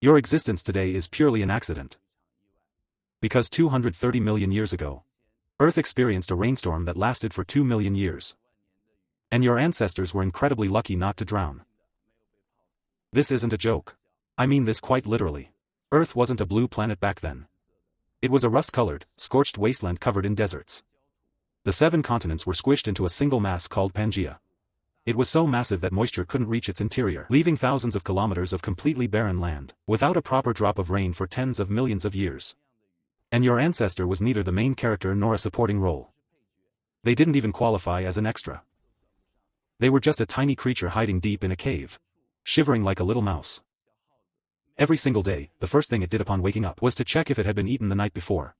Your existence today is purely an accident. Because 230 million years ago, Earth experienced a rainstorm that lasted for 2 million years. And your ancestors were incredibly lucky not to drown. This isn't a joke. I mean this quite literally. Earth wasn't a blue planet back then. It was a rust-colored, scorched wasteland covered in deserts. The 7 continents were squished into a single mass called Pangaea. It was so massive that moisture couldn't reach its interior, leaving thousands of kilometers of completely barren land, without a proper drop of rain for tens of millions of years. And your ancestor was neither the main character nor a supporting role. They didn't even qualify as an extra. They were just a tiny creature hiding deep in a cave, shivering like a little mouse. Every single day, the first thing it did upon waking up was to check if it had been eaten the night before.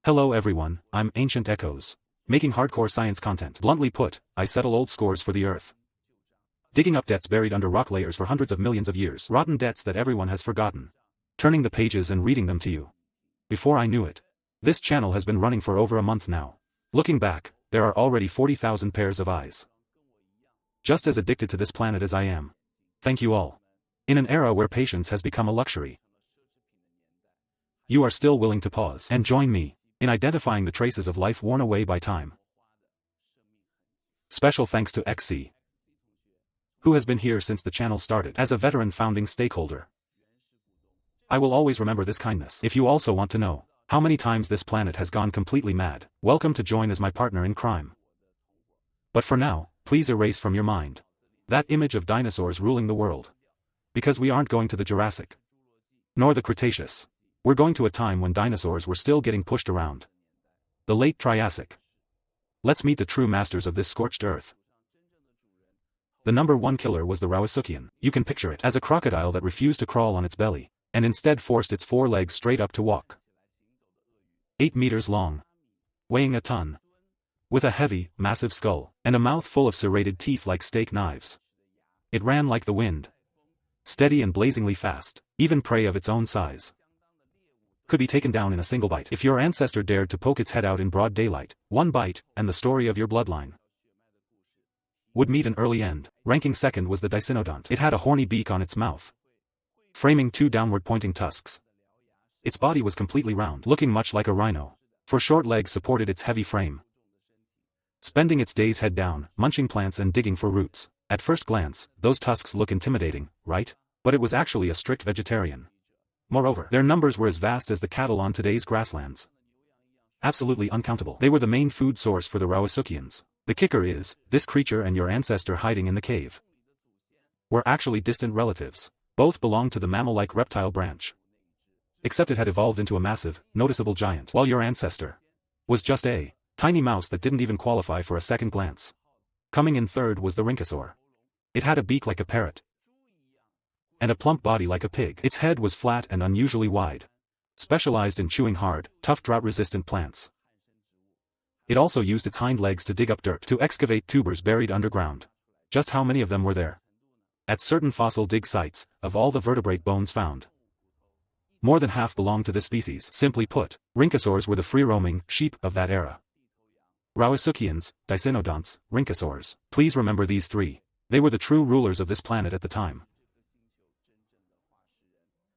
Hello everyone, I'm Ancient Echoes. Making hardcore science content. Bluntly put, I settle old scores for the Earth. Digging up debts buried under rock layers for hundreds of millions of years. Rotten debts that everyone has forgotten. Turning the pages and reading them to you. Before I knew it, this channel has been running for over a month now. Looking back, there are already 40,000 pairs of eyes. Just as addicted to this planet as I am. Thank you all. In an era where patience has become a luxury, you are still willing to pause and join me in identifying the traces of life worn away by time. Special thanks to XC, who has been here since the channel started as a veteran founding stakeholder. I will always remember this kindness. If you also want to know how many times this planet has gone completely mad, welcome to join as my partner in crime. But for now, please erase from your mind that image of dinosaurs ruling the world. Because we aren't going to the Jurassic, nor the Cretaceous. We're going to a time when dinosaurs were still getting pushed around. The late Triassic. Let's meet the true masters of this scorched earth. The number 1 killer was the Rauisuchian. You can picture it as a crocodile that refused to crawl on its belly, and instead forced its 4 legs straight up to walk. 8 meters long. Weighing a ton. With a heavy, massive skull, and a mouth full of serrated teeth like steak knives. It ran like the wind. Steady and blazingly fast, even prey of its own size could be taken down in a single bite. If your ancestor dared to poke its head out in broad daylight, one bite, and the story of your bloodline would meet an early end. Ranking second was the Dicynodont. It had a horny beak on its mouth, framing 2 downward-pointing tusks. Its body was completely round, looking much like a rhino, for short legs supported its heavy frame. Spending its days head down, munching plants and digging for roots. At first glance, those tusks look intimidating, right? But it was actually a strict vegetarian. Moreover, their numbers were as vast as the cattle on today's grasslands. Absolutely uncountable. They were the main food source for the Rauisuchians. The kicker is, this creature and your ancestor hiding in the cave were actually distant relatives. Both belonged to the mammal-like reptile branch. Except it had evolved into a massive, noticeable giant, while your ancestor was just a tiny mouse that didn't even qualify for a second glance. Coming in third was the Rhynchosaur. It had a beak like a parrot, and a plump body like a pig. Its head was flat and unusually wide, specialized in chewing hard, tough drought-resistant plants. It also used its hind legs to dig up dirt, to excavate tubers buried underground. Just how many of them were there? At certain fossil dig sites, of all the vertebrate bones found, more than half belonged to this species. Simply put, Rhynchosaurs were the free-roaming sheep of that era. Rauisuchians, Dicynodonts, Rhynchosaurs. Please remember these 3. They were the true rulers of this planet at the time.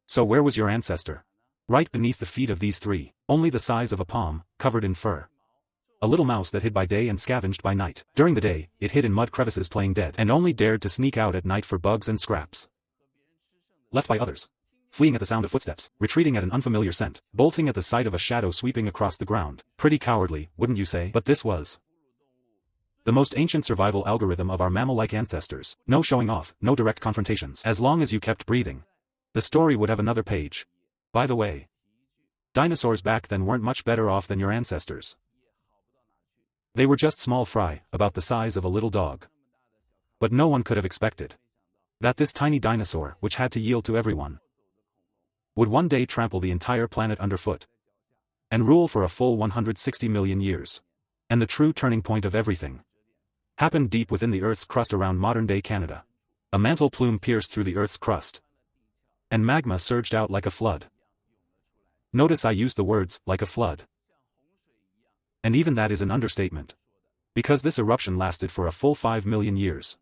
So where was your ancestor? Right beneath the feet of these 3, only the size of a palm, covered in fur. A little mouse that hid by day and scavenged by night. During the day, it hid in mud crevices playing dead and only dared to sneak out at night for bugs and scraps left by others. Fleeing at the sound of footsteps, retreating at an unfamiliar scent, bolting at the sight of a shadow sweeping across the ground. Pretty cowardly, wouldn't you say? But this was the most ancient survival algorithm of our mammal-like ancestors. No showing off, no direct confrontations. As long as you kept breathing, the story would have another page. By the way, dinosaurs back then weren't much better off than your ancestors. They were just small fry, about the size of a little dog. But no one could have expected that this tiny dinosaur, which had to yield to everyone, would one day trample the entire planet underfoot and rule for a full 160 million years. And the true turning point of everything happened deep within the Earth's crust around modern-day Canada. A mantle plume pierced through the Earth's crust, and magma surged out like a flood. Notice I used the words, like a flood. And even that is an understatement, because this eruption lasted for a full 5 million years.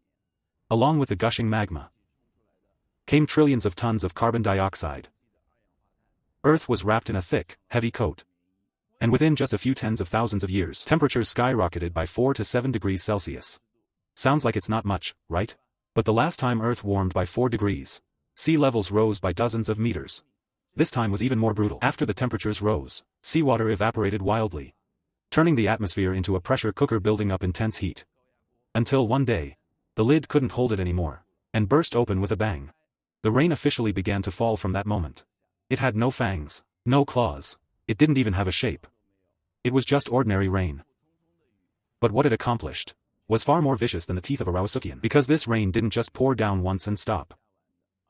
Along with the gushing magma, came trillions of tons of carbon dioxide. Earth was wrapped in a thick, heavy coat. And within just a few tens of thousands of years, temperatures skyrocketed by 4 to 7 degrees Celsius. Sounds like it's not much, right? But the last time Earth warmed by 4 degrees, sea levels rose by dozens of meters. This time was even more brutal. After the temperatures rose, seawater evaporated wildly, turning the atmosphere into a pressure cooker building up intense heat. Until one day, the lid couldn't hold it anymore, and burst open with a bang. The rain officially began to fall from that moment. It had no fangs, no claws. It didn't even have a shape. It was just ordinary rain. But what it accomplished was far more vicious than the teeth of a Rawasukian, because this rain didn't just pour down once and stop.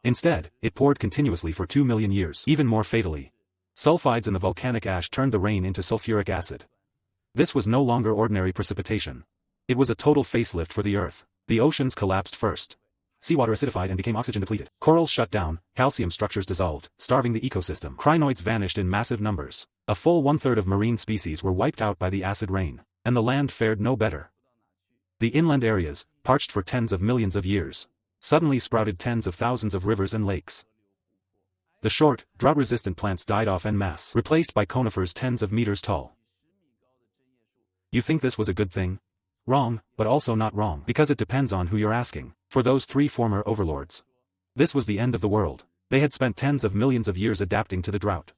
Instead, it poured continuously for 2 million years. Even more fatally, sulfides in the volcanic ash turned the rain into sulfuric acid. This was no longer ordinary precipitation. It was a total facelift for the Earth. The oceans collapsed first. Seawater acidified and became oxygen depleted. Corals shut down, calcium structures dissolved, starving the ecosystem. Crinoids vanished in massive numbers. A full one-third of marine species were wiped out by the acid rain, and the land fared no better. The inland areas, parched for tens of millions of years, suddenly sprouted tens of thousands of rivers and lakes. The short, drought-resistant plants died off en masse, replaced by conifers tens of meters tall. You think this was a good thing? Wrong, but also not wrong, because it depends on who you're asking. For those 3 former overlords, this was the end of the world. They had spent tens of millions of years adapting to the drought.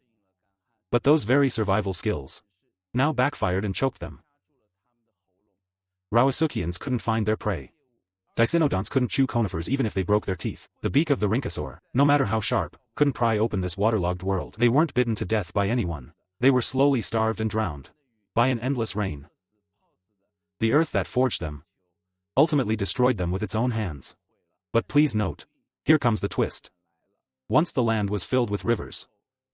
But those very survival skills now backfired and choked them. Rawasukians couldn't find their prey. Dicynodonts couldn't chew conifers even if they broke their teeth. The beak of the rhynchosaur, no matter how sharp, couldn't pry open this waterlogged world. They weren't bitten to death by anyone. They were slowly starved and drowned by an endless rain. The earth that forged them ultimately destroyed them with its own hands. But please note, here comes the twist. Once the land was filled with rivers,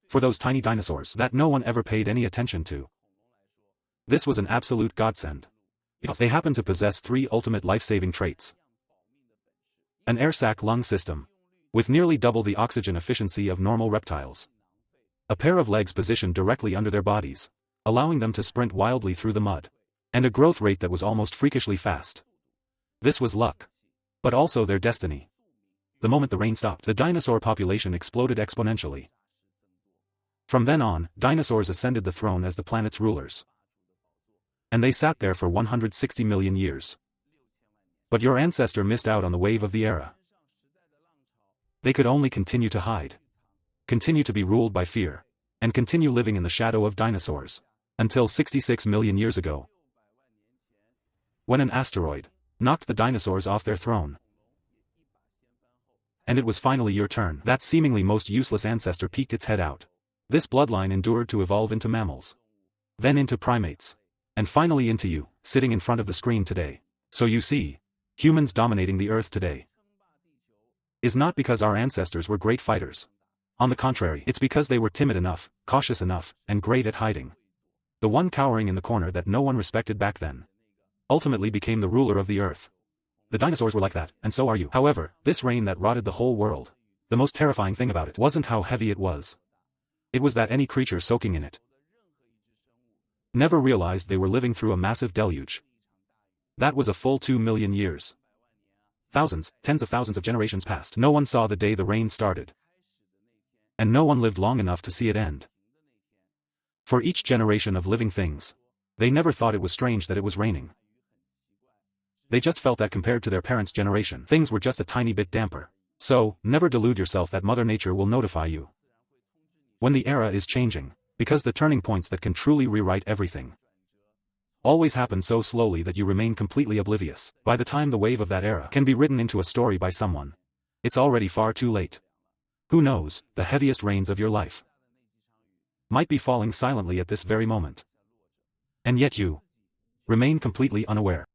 for those tiny dinosaurs that no one ever paid any attention to, this was an absolute godsend. Because they happened to possess 3 ultimate life-saving traits. An air sac lung system, with nearly double the oxygen efficiency of normal reptiles. A pair of legs positioned directly under their bodies, allowing them to sprint wildly through the mud. And a growth rate that was almost freakishly fast. This was luck. But also their destiny. The moment the rain stopped, the dinosaur population exploded exponentially. From then on, dinosaurs ascended the throne as the planet's rulers. And they sat there for 160 million years. But your ancestor missed out on the wave of the era. They could only continue to hide, continue to be ruled by fear, and continue living in the shadow of dinosaurs, until 66 million years ago, when an asteroid knocked the dinosaurs off their throne. And it was finally your turn. That seemingly most useless ancestor peeked its head out. This bloodline endured to evolve into mammals, then into primates, and finally into you, sitting in front of the screen today. So you see, humans dominating the Earth today is not because our ancestors were great fighters. On the contrary, it's because they were timid enough, cautious enough, and great at hiding. The one cowering in the corner that no one respected back then ultimately became the ruler of the Earth. The dinosaurs were like that, and so are you. However, this rain that rotted the whole world, the most terrifying thing about it wasn't how heavy it was. It was that any creature soaking in it never realized they were living through a massive deluge. That was a full 2 million years. Thousands, tens of thousands of generations passed. No one saw the day the rain started. And no one lived long enough to see it end. For each generation of living things, they never thought it was strange that it was raining. They just felt that compared to their parents' generation, things were just a tiny bit damper. So, never delude yourself that Mother Nature will notify you when the era is changing, because the turning points that can truly rewrite everything always happen so slowly that you remain completely oblivious. By the time the wave of that era can be written into a story by someone, it's already far too late. Who knows, the heaviest rains of your life might be falling silently at this very moment. And yet you remain completely unaware.